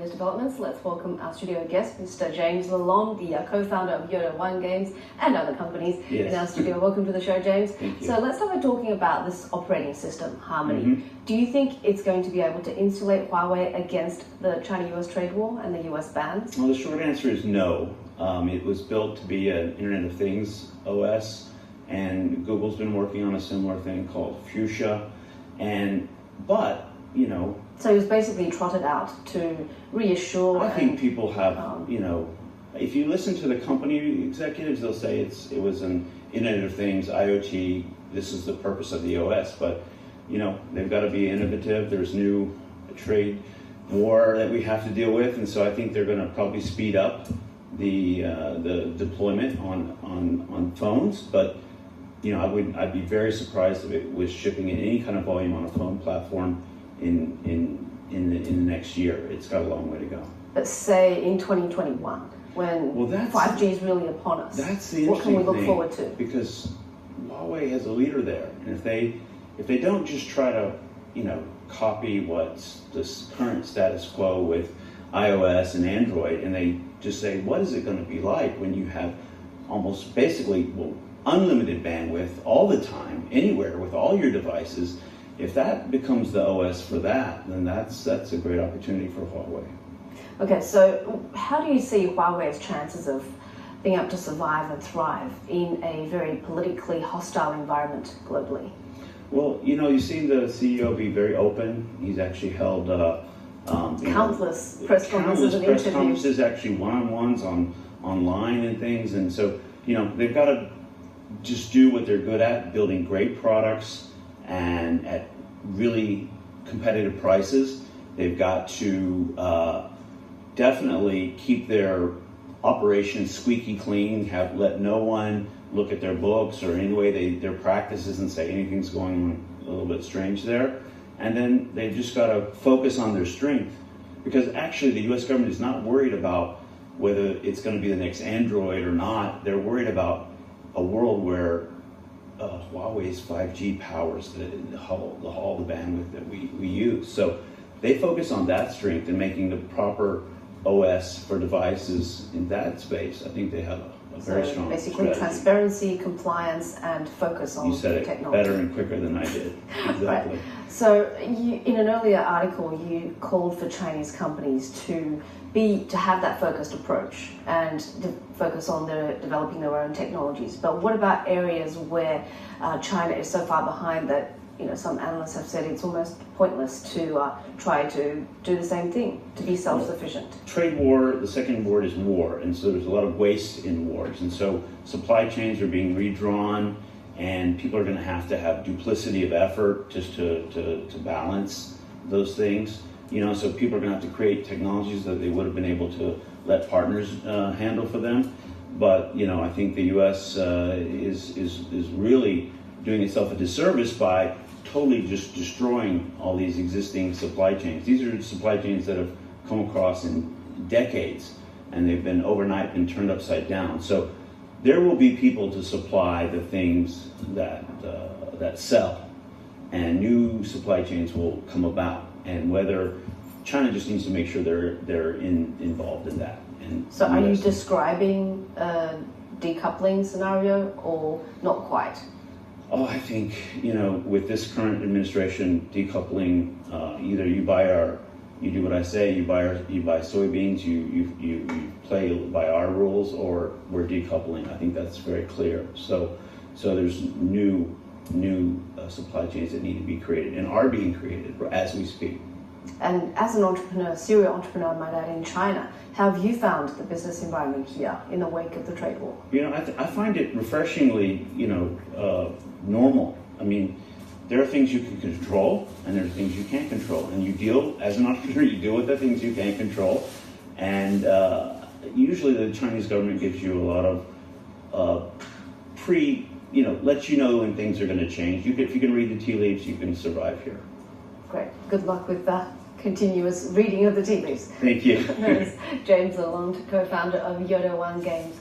latest developments, let's welcome our studio guest, Mr. James LaLonde, the co-founder of Yoda One Games and other companies in our studio. Welcome to the show, James. Thank you. So let's start by talking about this operating system, Harmony. Do you think it's going to be able to insulate Huawei against the China-US trade war and the US bans? Well, the short answer is no. It was built to be an Internet of Things OS, and Google's been working on a similar thing called Fuchsia. But, you know... So it was basically trotted out to reassure... I think people have, you know, if you listen to the company executives, they'll say it was an Internet of Things, IoT, this is the purpose of the OS. But, you know, they've got to be innovative. There's new trade war that we have to deal with, and so I think they're going to probably speed up the deployment on phones. But, you know, I'd be very surprised if it was shipping in any kind of volume on a phone platform in the next year. It's got a long way to go. But say in 2021, when 5G is really upon us, that's the interesting what can we look thing, forward to? Because Huawei has a leader there, and if they don't just try to, you know, copy what's this current status quo with iOS and Android, and they just say, what is it going to be like when you have almost basically unlimited bandwidth all the time, anywhere, with all your devices? If that becomes the OS for that, then that's a great opportunity for Huawei. Okay, so how do you see Huawei's chances of being able to survive and thrive in a very politically hostile environment globally? Well, you know, you've seen the CEO be very open. He's actually held countless press conferences and interviews. Conferences, actually one-on-ones online and things. And so, you know, they've got to just do what they're good at, building great products and at really competitive prices. They've got to definitely keep their operations squeaky clean, let no one look at their books or any way their practices and say anything's going on a little bit strange there. And then they've just got to focus on their strength, because actually the US government is not worried about whether it's going to be the next Android or not. They're worried about a world where Huawei's 5G powers all the bandwidth that we use. So they focus on that strength and making the proper OS for devices in that space. I think they have a very strong basically strategy. Transparency, compliance, and focus on you said it technology. better and quicker than I did. Exactly. Right. So in an earlier article, you called for Chinese companies to have that focused approach and focus on developing their own technologies. But what about areas where China is so far behind that, you know, some analysts have said it's almost pointless to try to do the same thing, to be self-sufficient? Trade war, the second word is war, and so there's a lot of waste in wars. And so supply chains are being redrawn, and people are going to have duplicity of effort just to balance those things. You know, so people are going to have to create technologies that they would have been able to let partners handle for them. But, you know, I think the U.S. is really doing itself a disservice by totally just destroying all these existing supply chains. These are supply chains that have come across in decades, and they've been overnight been turned upside down. So there will be people to supply the things that sell, and new supply chains will come about. And whether China just needs to make sure they're involved in that. And so are you describing a decoupling scenario or not quite? Oh, I think, you know, with this current administration, decoupling, either you do what I say, you buy soybeans, you play by our rules, or we're decoupling. I think that's very clear. So there's new supply chains that need to be created and are being created as we speak. And as an entrepreneur, serial entrepreneur, I might add, in China, how have you found the business environment here in the wake of the trade war? You know, I find it refreshingly, you know, normal. I mean, there are things you can control, and there are things you can't control. And you deal, as an entrepreneur, you deal with the things you can't control. And usually the Chinese government gives you a lot of lets you know when things are going to change. If you can read the tea leaves, you can survive here. Great. Good luck with that continuous reading of the tea leaves. Thank you. James LaLonde, co-founder of Yoda One Games.